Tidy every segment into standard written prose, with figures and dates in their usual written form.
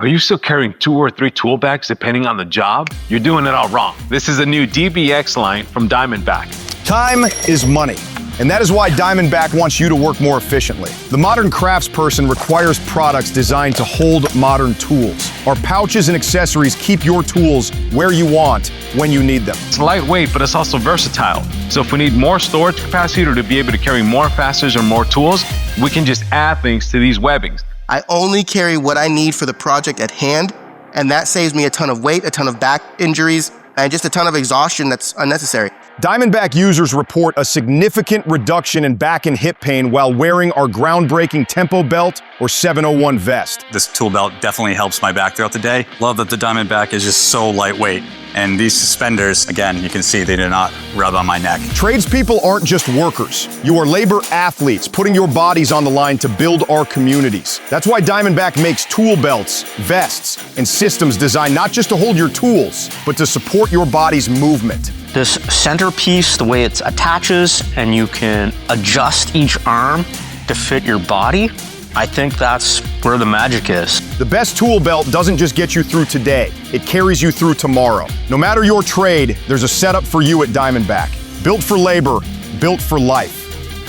Are you still carrying 2 or 3 tool bags depending on the job? You're doing it all wrong. This is a new DBX line from Diamondback. Time is money, and that is why Diamondback wants you to work more efficiently. The modern craftsperson requires products designed to hold modern tools. Our pouches and accessories keep your tools where you want when you need them. It's lightweight, but it's also versatile. So if we need more storage capacity or to be able to carry more fasteners or more tools, we can just add things to these webbings. I only carry what I need for the project at hand, and that saves me a ton of weight, a ton of back injuries, and just a ton of exhaustion that's unnecessary. Diamondback users report a significant reduction in back and hip pain while wearing our groundbreaking Tempo Belt or 701 vest. This tool belt definitely helps my back throughout the day. Love that the Diamondback is just so lightweight. And these suspenders, again, you can see they do not rub on my neck. Tradespeople aren't just workers. You are labor athletes putting your bodies on the line to build our communities. That's why Diamondback makes tool belts, vests, and systems designed not just to hold your tools, but to support your body's movement. This centerpiece, the way it attaches, and you can adjust each arm to fit your body, I think that's where the magic is. The best tool belt doesn't just get you through today, it carries you through tomorrow. No matter your trade, there's a setup for you at Diamondback. Built for labor, built for life.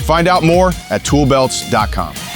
Find out more at toolbelts.com.